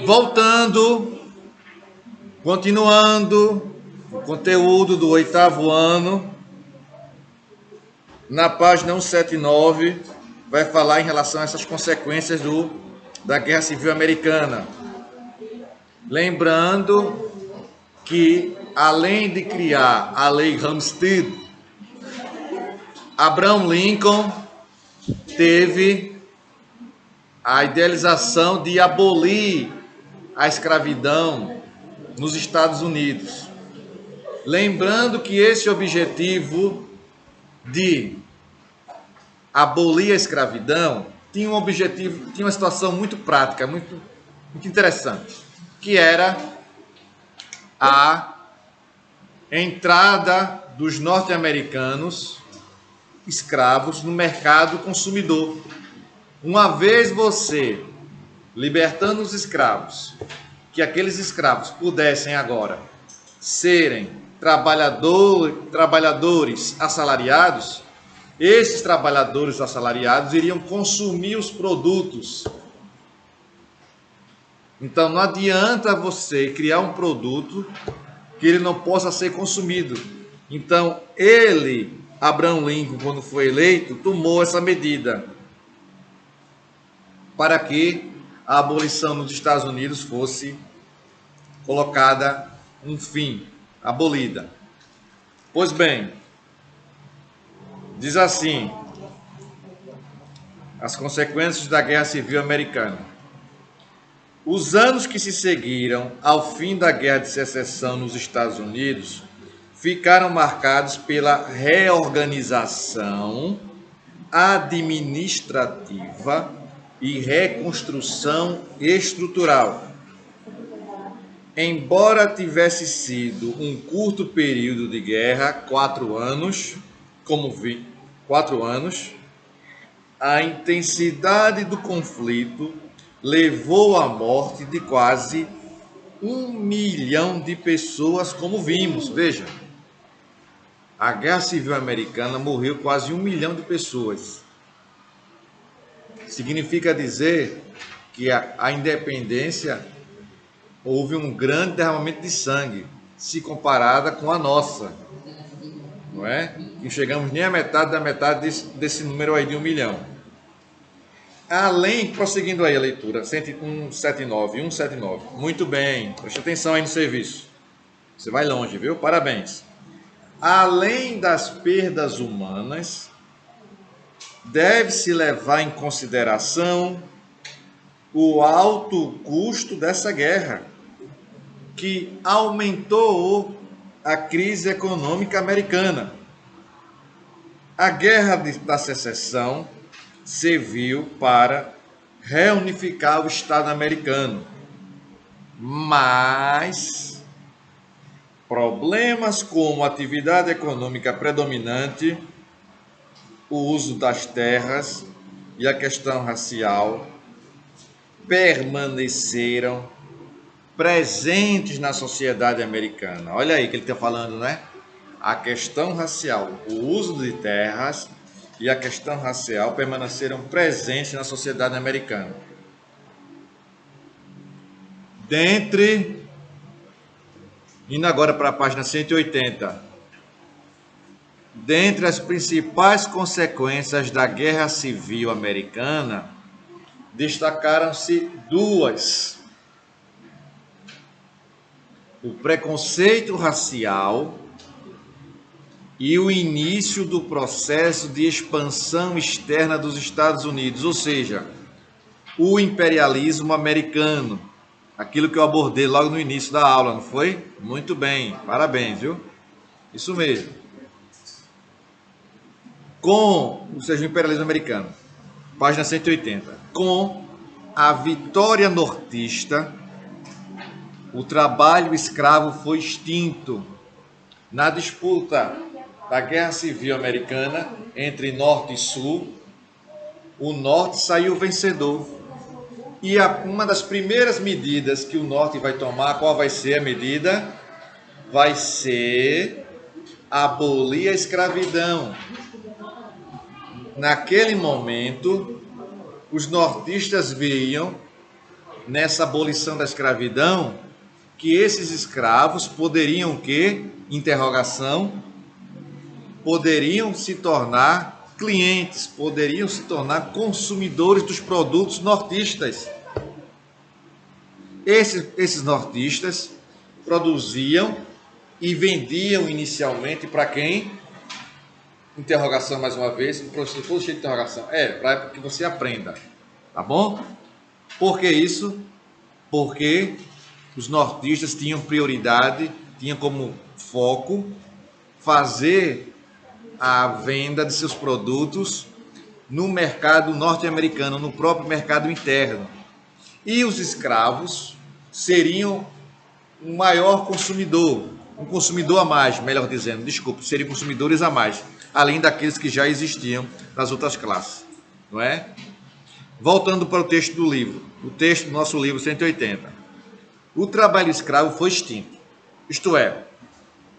Voltando, continuando o conteúdo do 8º ano, na página 179, vai falar em relação a essas consequências da Guerra Civil Americana. Lembrando que, além de criar a Lei Homestead, Abraham Lincoln teve a idealização de abolir a escravidão nos Estados Unidos. Lembrando que esse objetivo de abolir a escravidão tinha um objetivo, tinha uma situação muito prática, muito interessante, que era a entrada dos norte-americanos escravos no mercado consumidor. Uma vez você libertando os escravos, que aqueles escravos pudessem agora serem trabalhadores assalariados, esses trabalhadores assalariados iriam consumir os produtos. Então não adianta você criar um produto que ele não possa ser consumido. Então ele, Abraham Lincoln, quando foi eleito, tomou essa medida para que a abolição nos Estados Unidos fosse colocada um fim, abolida. Pois bem, diz assim, as consequências da Guerra Civil Americana. Os anos que se seguiram ao fim da Guerra de Secessão nos Estados Unidos ficaram marcados pela reorganização administrativa e reconstrução estrutural. Embora tivesse sido um curto período de guerra, 4 anos, 4 anos, a intensidade do conflito levou à morte de quase 1 milhão de pessoas, como vimos. Veja, a Guerra Civil Americana morreu quase 1 milhão de pessoas. Significa dizer que a independência houve um grande derramamento de sangue, se comparada com a nossa, não é? Não chegamos nem à metade da metade desse número aí de 1 milhão. Além, prosseguindo aí a leitura, 179. Muito bem, preste atenção aí no serviço. Você vai longe, viu? Parabéns. Além das perdas humanas, deve-se levar em consideração o alto custo dessa guerra, que aumentou a crise econômica americana. A Guerra da Secessão serviu para reunificar o Estado americano, mas problemas como atividade econômica predominante, o uso das terras e a questão racial permaneceram presentes na sociedade americana. Olha aí que ele está falando, né? A questão racial, o uso de terras e a questão racial permaneceram presentes na sociedade americana. Indo agora para a página 180. Dentre as principais consequências da Guerra Civil Americana, destacaram-se duas: o preconceito racial e o início do processo de expansão externa dos Estados Unidos, ou seja, o imperialismo americano. Aquilo que eu abordei logo no início da aula, não foi? Muito bem, parabéns, viu? Isso mesmo. Ou seja, o imperialismo americano. Página 180. Com a vitória nortista, o trabalho escravo foi extinto. Na disputa da Guerra Civil Americana entre Norte e Sul, o Norte saiu vencedor. E uma das primeiras medidas que o Norte vai tomar, qual vai ser a medida? Vai ser abolir a escravidão. Naquele momento, os nortistas viam nessa abolição da escravidão que esses escravos poderiam que, interrogação, poderiam se tornar clientes, poderiam se tornar consumidores dos produtos nortistas. Esses nortistas produziam e vendiam inicialmente para quem? Interrogação mais uma vez, o professor todo cheio de interrogação. Para que você aprenda, tá bom? Por que isso? Porque os nortistas tinham prioridade, tinham como foco fazer a venda de seus produtos no mercado norte-americano, no próprio mercado interno. E os escravos seriam um maior consumidor, um consumidor a mais, melhor dizendo, desculpe, seriam consumidores a mais, além daqueles que já existiam nas outras classes, não é? Voltando para o texto do livro, o texto do nosso livro 180. O trabalho escravo foi extinto, isto é,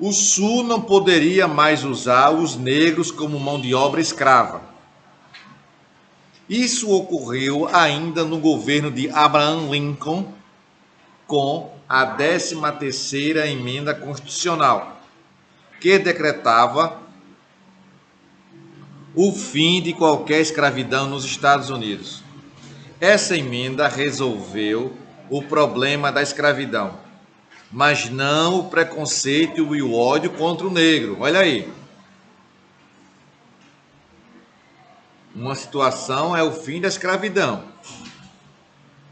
o Sul não poderia mais usar os negros como mão de obra escrava. Isso ocorreu ainda no governo de Abraham Lincoln, com a 13ª emenda constitucional, que decretava o fim de qualquer escravidão nos Estados Unidos. Essa emenda resolveu o problema da escravidão, mas não o preconceito e o ódio contra o negro. Olha aí. Uma situação é o fim da escravidão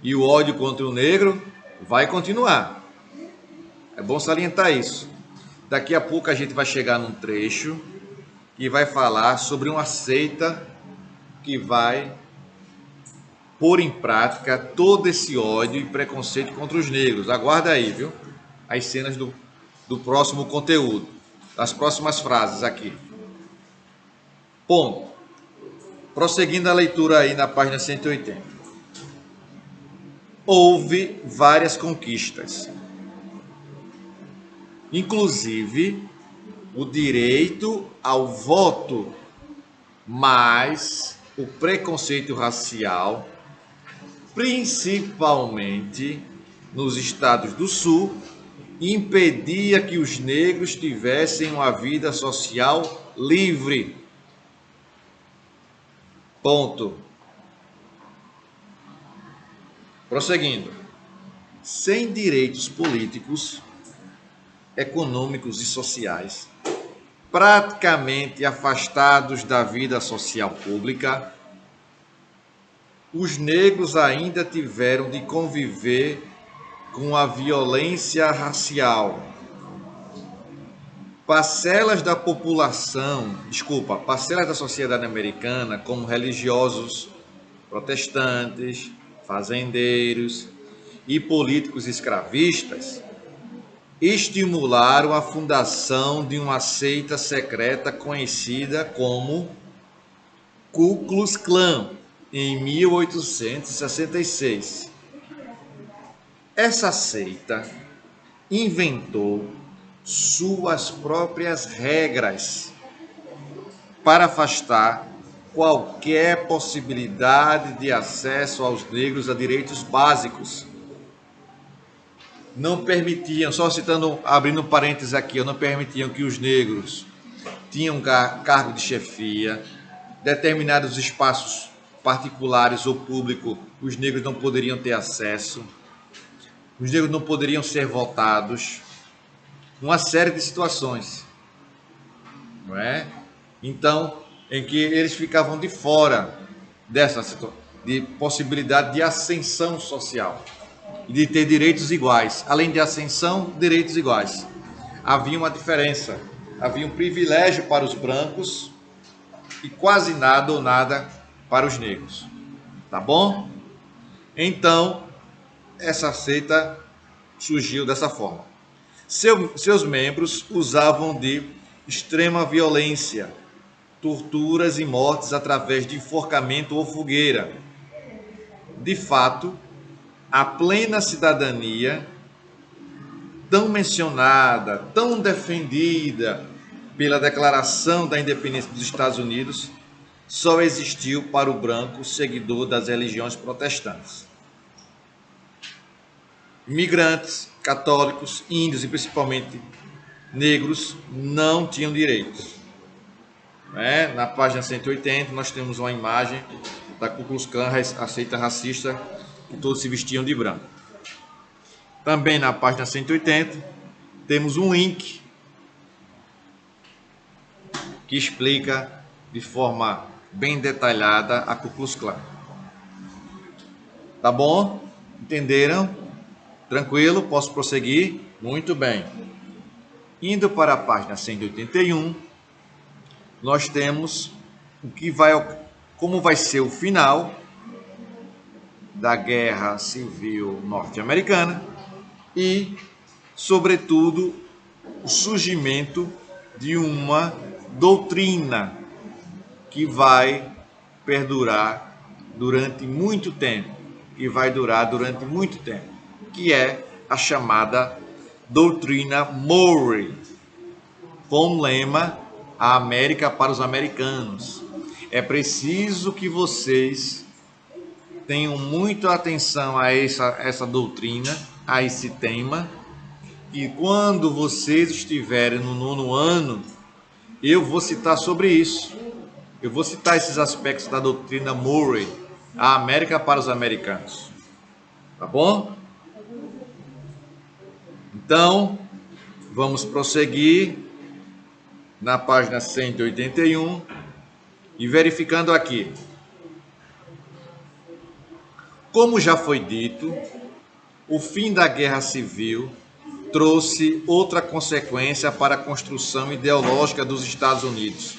e o ódio contra o negro vai continuar. É bom salientar isso. Daqui a pouco a gente vai chegar num trecho que vai falar sobre uma seita que vai pôr em prática todo esse ódio e preconceito contra os negros. Aguarda aí, viu? As cenas do próximo conteúdo, das próximas frases aqui. Ponto. Prosseguindo a leitura aí na página 180. Houve várias conquistas, inclusive o direito ao voto, mas o preconceito racial, principalmente nos estados do Sul, impedia que os negros tivessem uma vida social livre. Ponto. Prosseguindo. Sem direitos políticos, econômicos e sociais, praticamente afastados da vida social pública, os negros ainda tiveram de conviver com a violência racial. Parcelas da sociedade americana, como religiosos, protestantes, fazendeiros e políticos escravistas, estimularam a fundação de uma seita secreta conhecida como Ku Klux Klan, em 1866. Essa seita inventou suas próprias regras para afastar qualquer possibilidade de acesso aos negros a direitos básicos. Não permitiam, só citando, abrindo parênteses aqui, não permitiam que os negros tinham cargo de chefia, determinados espaços particulares ou públicos, os negros não poderiam ter acesso, os negros não poderiam ser votados, uma série de situações, não é? Então, em que eles ficavam de fora dessa de possibilidade de ascensão social e de ter direitos iguais. Além de ascensão, direitos iguais. Havia uma diferença, havia um privilégio para os brancos e quase nada ou nada para os negros. Tá bom? Então, essa seita surgiu dessa forma. Seus membros usavam de extrema violência, torturas e mortes através de enforcamento ou fogueira. De fato, a plena cidadania, tão mencionada, tão defendida pela Declaração da Independência dos Estados Unidos, só existiu para o branco seguidor das religiões protestantes. Imigrantes, católicos, índios e principalmente negros não tinham direitos. Na página 180 nós temos uma imagem da Ku Klux Klan, a seita racista, que todos se vestiam de branco. Também na página 180 temos um link que explica de forma bem detalhada a Ku Klux Klan. Tá bom? Entenderam? Tranquilo? Posso prosseguir? Muito bem. Indo para a página 181, nós temos como vai ser o final da Guerra Civil Norte-Americana e, sobretudo, o surgimento de uma doutrina que vai perdurar durante muito tempo, que é a chamada doutrina Monroe, com o lema "A América para os americanos". É preciso que vocês tenham muita atenção a essa doutrina, a esse tema, e quando vocês estiverem no 9º ano, eu vou citar sobre isso. Eu vou citar esses aspectos da doutrina Monroe, a América para os americanos. Tá bom? Então, vamos prosseguir na página 181 e verificando aqui. Como já foi dito, o fim da Guerra Civil trouxe outra consequência para a construção ideológica dos Estados Unidos: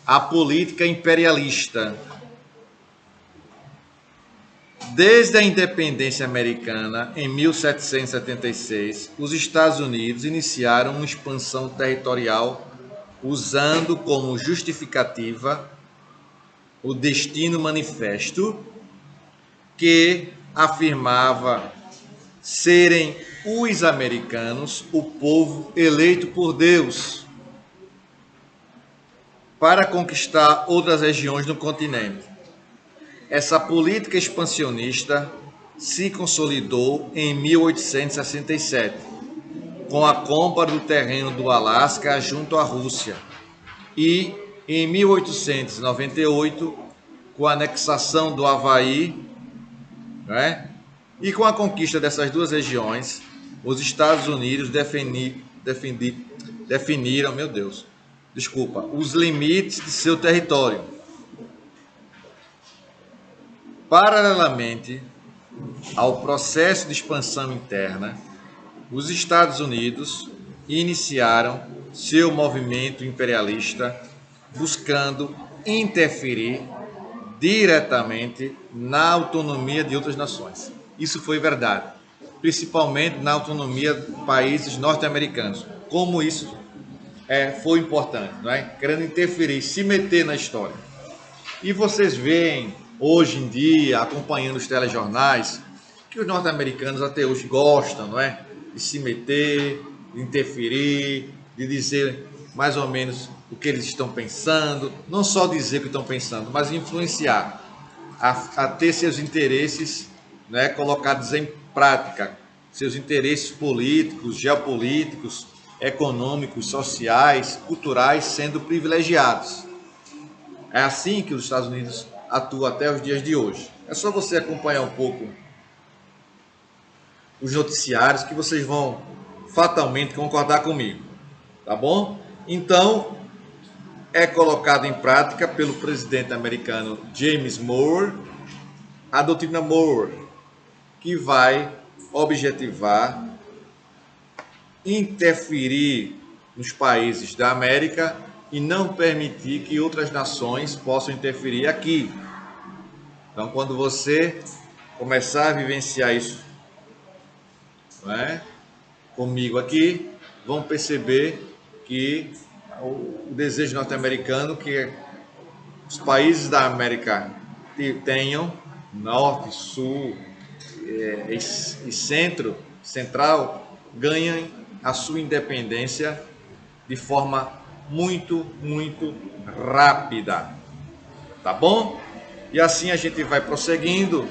a política imperialista. Desde a independência americana, em 1776, os Estados Unidos iniciaram uma expansão territorial usando como justificativa o Destino Manifesto, que afirmava serem os americanos o povo eleito por Deus para conquistar outras regiões do continente. Essa política expansionista se consolidou em 1867, com a compra do terreno do Alasca junto à Rússia, e em 1898, com a anexação do Havaí, e com a conquista dessas duas regiões, os Estados Unidos definiram os limites de seu território. Paralelamente ao processo de expansão interna, os Estados Unidos iniciaram seu movimento imperialista, buscando interferir diretamente na autonomia de outras nações. Isso foi verdade, principalmente na autonomia de países norte-americanos. Como isso foi importante, querendo interferir, se meter na história. E vocês veem hoje em dia, acompanhando os telejornais, que os norte-americanos até hoje gostam, de se meter, de interferir, de dizer mais ou menos o que eles estão pensando, não só dizer o que estão pensando, mas influenciar, a ter seus interesses colocados em prática, seus interesses políticos, geopolíticos, econômicos, sociais, culturais sendo privilegiados. É assim que os Estados Unidos atua até os dias de hoje. É só você acompanhar um pouco os noticiários que vocês vão fatalmente concordar comigo, tá bom? Então, é colocado em prática pelo presidente americano James Monroe a doutrina Monroe, que vai objetivar interferir nos países da América e não permitir que outras nações possam interferir aqui. Então, quando você começar a vivenciar isso comigo aqui, vão perceber que o desejo norte-americano que os países da América tenham, norte, sul e central, ganhem a sua independência de forma muito, muito rápida. Tá bom? E assim a gente vai prosseguindo